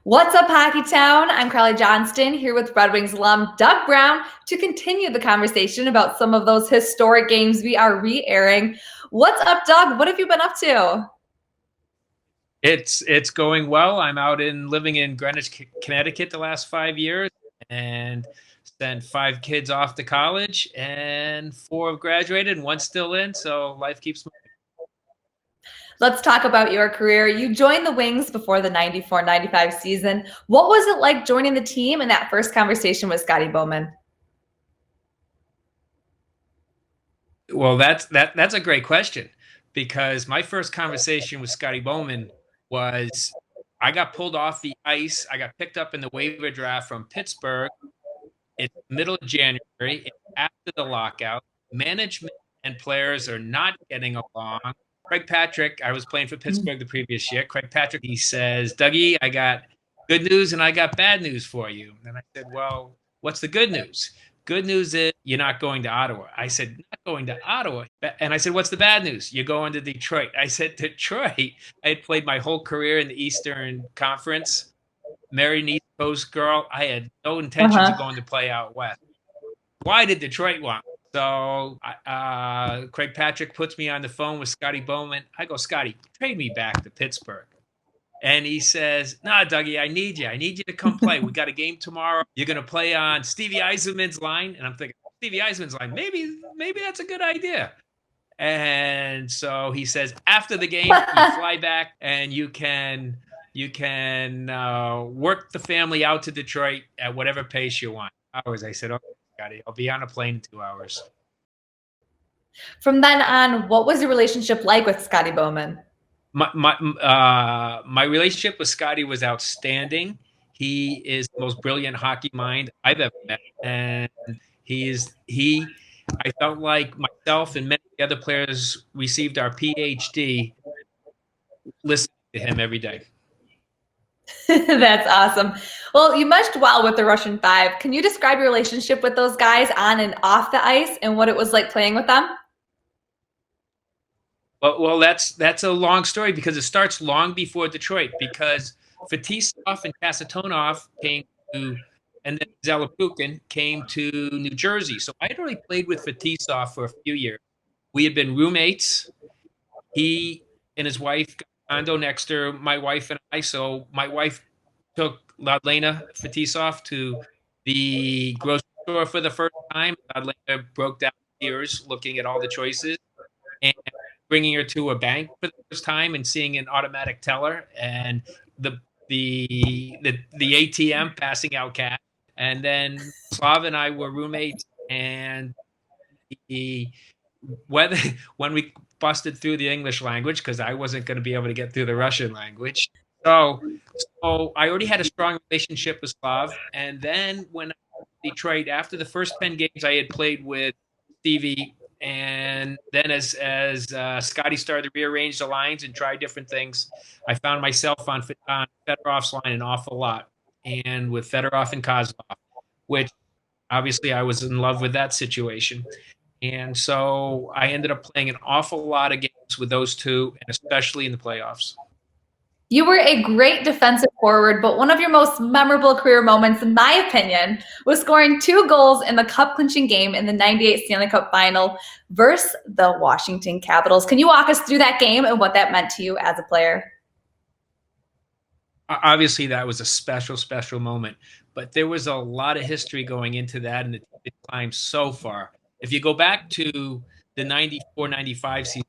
What's up, Hockey Town? I'm Carley Johnston here with Red Wings alum Doug Brown to continue the conversation about some of those historic games we are re-airing. What's up, Doug? What have you been up to? It's going well. I'm living in Greenwich, Connecticut the last 5 years and sent 5 kids off to college and 4 have graduated and one's still in. So life keeps moving. Let's talk about your career. You joined the Wings before the 94-95 season. What was it like joining the team in that first conversation with Scotty Bowman? Well, that's a great question because my first conversation with Scotty Bowman was I got pulled off the ice. I got picked up in the waiver draft from Pittsburgh. It's middle of January. It's after the lockout. Management and players are not getting along. Craig Patrick, I was playing for Pittsburgh the previous year. Craig Patrick, he says, Dougie, I got good news and I got bad news for you. And I said, well, what's the good news? Good news is you're not going to Ottawa. I said, not going to Ottawa. And I said, what's the bad news? You're going to Detroit. I said, Detroit? I had played my whole career in the Eastern Conference, married an East Coast girl. I had no intentions of going to play out West. Why did Detroit want me? So Craig Patrick puts me on the phone with Scotty Bowman. I go, Scotty, trade me back to Pittsburgh. And he says, nah, Dougie, I need you. I need you to come play. We got a game tomorrow. You're going to play on Stevie Eisenman's line. And I'm thinking, Stevie Eisenman's line, maybe that's a good idea. And so he says, after the game, you fly back and you can work the family out to Detroit at whatever pace you want. I said, okay, Scotty, I'll be on a plane in 2 hours. From then on, what was your relationship like with Scotty Bowman? My relationship with Scotty was outstanding. He is the most brilliant hockey mind I've ever met, and I felt like myself and many other players received our PhD listening to him every day. That's awesome. Well, you meshed well with the Russian Five. Can you describe your relationship with those guys on and off the ice and what it was like playing with them? Well, that's a long story because it starts long before Detroit. Because Fetisov and Kasatonov came to, and then Zalapukin came to New Jersey. So I had already played with Fetisov for a few years. We had been roommates. He and his wife got a condo next to my wife and I. So my wife took Vladimir Fetisov to the grocery store for the first time. Vladimir broke down tears looking at all the choices. And bringing her to a bank for the first time and seeing an automatic teller and the ATM passing out cash. And then Slav and I were roommates, and when we busted through the English language, because I wasn't going to be able to get through the Russian language. So I already had a strong relationship with Slav. And then when I was in Detroit, after the first 10 games I had played with Stevie, and then as Scotty started to rearrange the lines and try different things, I found myself on Fedorov's line an awful lot, and with Fedorov and Kozlov, which obviously I was in love with that situation. And so I ended up playing an awful lot of games with those two, and especially in the playoffs. You were a great defensive forward, but one of your most memorable career moments, in my opinion, was scoring 2 goals in the cup-clinching game in the 98 Stanley Cup Final versus the Washington Capitals. Can you walk us through that game and what that meant to you as a player? Obviously, that was a special, special moment, but there was a lot of history going into that, and it climbed so far. If you go back to the 94-95 season,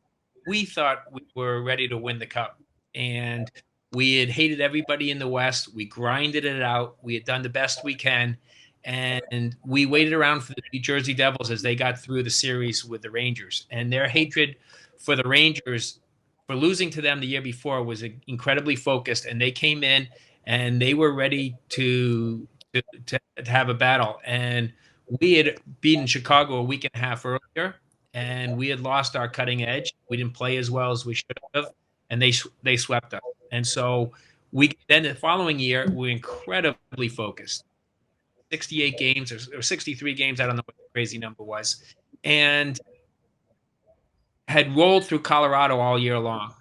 we thought we were ready to win the cup, and we had hated everybody in the West. We grinded it out. We had done the best we can, and we waited around for the New Jersey Devils as they got through the series with the Rangers. And their hatred for the Rangers, for losing to them the year before, was incredibly focused, and they came in and they were ready to have a battle. And we had beaten Chicago a week and a half earlier, and we had lost our cutting edge. We didn't play as well as we should have, and they swept us. And so then the following year, we were incredibly focused. 68 games or 63 games, I don't know what the crazy number was, and had rolled through Colorado all year long.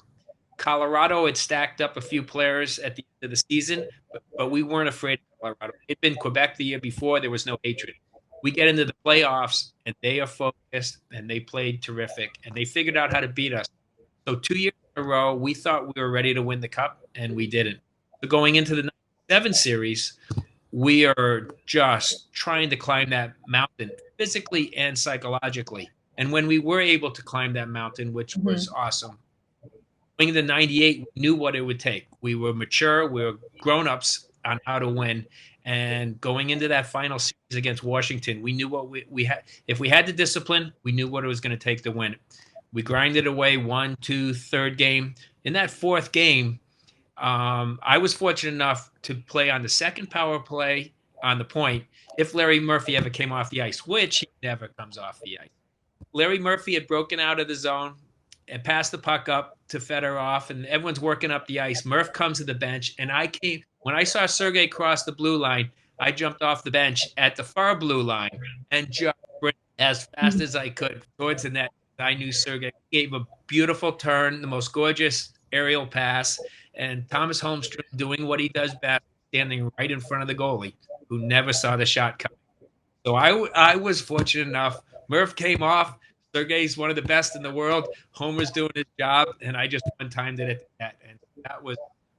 Colorado had stacked up a few players at the end of the season, but we weren't afraid of Colorado. It'd been Quebec the year before. There was no hatred. We get into the playoffs, and they are focused, and they played terrific, and they figured out how to beat us. So 2 years in a row, we thought we were ready to win the cup, and we didn't. So going into the 97 series, we are just trying to climb that mountain physically and psychologically. And when we were able to climb that mountain, which was awesome, going into 98, we knew what it would take. We were mature, we were grown-ups on how to win. And going into that final series against Washington, we knew what we had. If we had the discipline, we knew what it was going to take to win. We grinded away 1, 2, third game. In that fourth game, I was fortunate enough to play on the second power play on the point if Larry Murphy ever came off the ice, which he never comes off the ice. Larry Murphy had broken out of the zone and passed the puck up to Fedorov, and everyone's working up the ice. Murph comes to the bench, and when I saw Sergei cross the blue line, I jumped off the bench at the far blue line and jumped as fast as I could towards the net. I knew Sergei gave a beautiful turn, the most gorgeous aerial pass, and Thomas Holmstrom doing what he does best, standing right in front of the goalie, who never saw the shot coming. So I was fortunate enough. Murph came off. Sergei's one of the best in the world. Homer's doing his job, and I just one-timed it at the net, and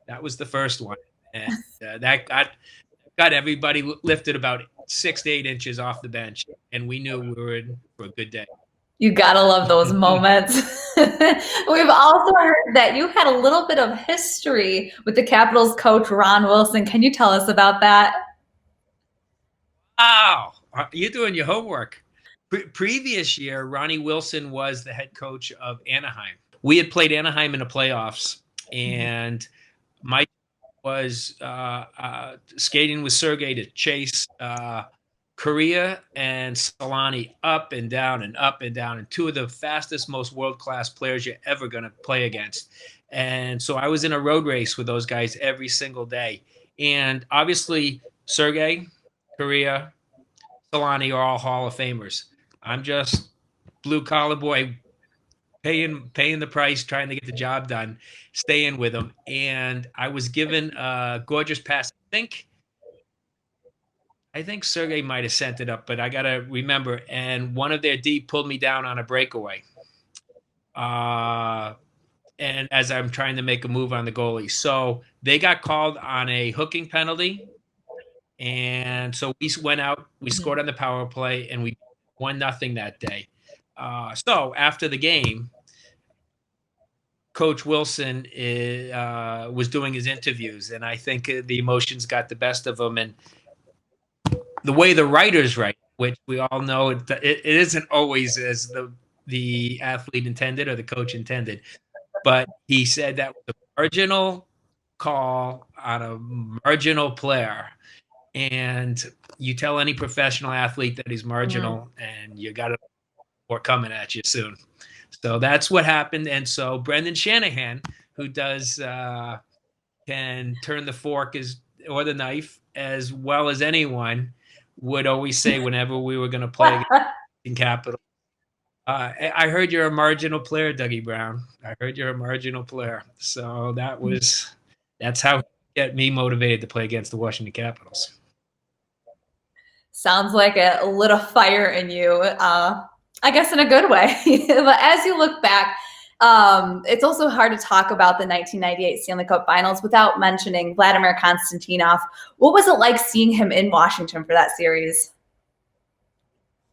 that was the first one, and that got everybody lifted about 6 to 8 inches off the bench, and we knew we were in for a good day. You gotta love those moments. We've also heard that you had a little bit of history with the Capitals coach, Ron Wilson. Can you tell us about that? Wow, you're doing your homework. Previous year, Ronnie Wilson was the head coach of Anaheim. We had played Anaheim in the playoffs, and my was skating with Sergei to chase Korea and Solani up and down and up and down, and two of the fastest, most world-class players you're ever going to play against. And so I was in a road race with those guys every single day. And obviously, Sergei, Korea, Solani are all Hall of Famers. I'm just blue-collar boy paying the price, trying to get the job done, staying with them. And I was given a gorgeous pass. I think Sergei might have sent it up, but I got to remember. And one of their D pulled me down on a breakaway. And as I'm trying to make a move on the goalie. So they got called on a hooking penalty. And so we went out, we scored on the power play, and we 1-0 that day. So after the game, Coach Wilson was doing his interviews, and I think the emotions got the best of him. And the way the writers write, which we all know it isn't always as the athlete intended or the coach intended, but he said that was a marginal call on a marginal player. And you tell any professional athlete that he's marginal, and you got more coming at you soon. So that's what happened. And so Brendan Shanahan, who does can turn the fork or the knife as well as anyone, would always say whenever we were going to play in Capital, I heard you're a marginal player, Dougie Brown. I heard you're a marginal player. So that's how he get me motivated to play against the Washington Capitals. Sounds like it lit a fire in you, I guess in a good way. But as you look back, it's also hard to talk about the 1998 Stanley Cup Finals without mentioning Vladimir Konstantinov. What was it like seeing him in Washington for that series?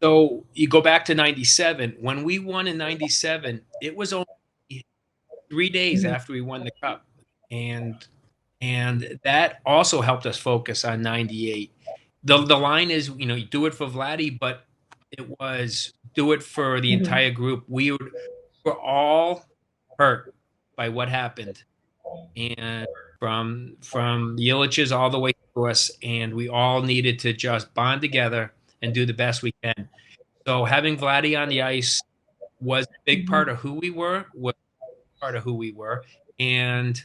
So you go back to 97. When we won in 97, it was only 3 days after we won the Cup. And that also helped us focus on 98. The line is, you do it for Vladdy, but it was do it for the entire group. We were all hurt by what happened, and from Illich's all the way to us, and we all needed to just bond together and do the best we can. So having Vladdy on the ice was a big part of who we were, and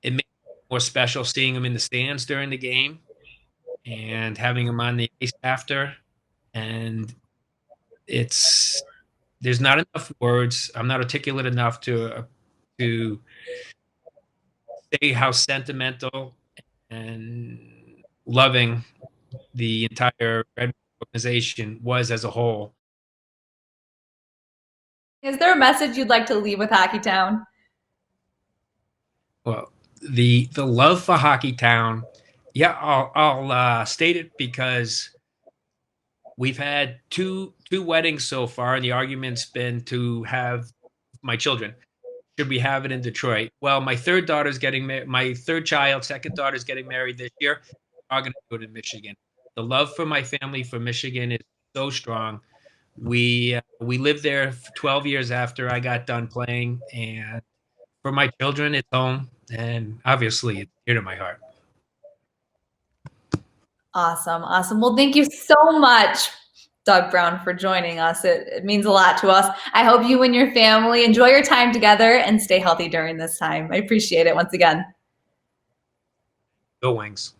it made it more special seeing him in the stands during the game and having him on the ice after. And there's not enough words. I'm not articulate enough to to say how sentimental and loving the entire Red organization was as a whole. Is there a message you'd like to leave with Hockeytown? Well, the love for Hockeytown, yeah, I'll state it because we've had two weddings so far, and the argument's been to have my children. Should we have it in Detroit? Well, my third daughter's getting married. My third child, second daughter's getting married this year. We're going to do it in Michigan. The love for my family for Michigan is so strong. We lived there for 12 years after I got done playing, and for my children, it's home, and obviously, it's dear to my heart. Awesome. Awesome. Well, thank you so much, Doug Brown, for joining us. It means a lot to us. I hope you and your family enjoy your time together and stay healthy during this time. I appreciate it once again. Go Wings.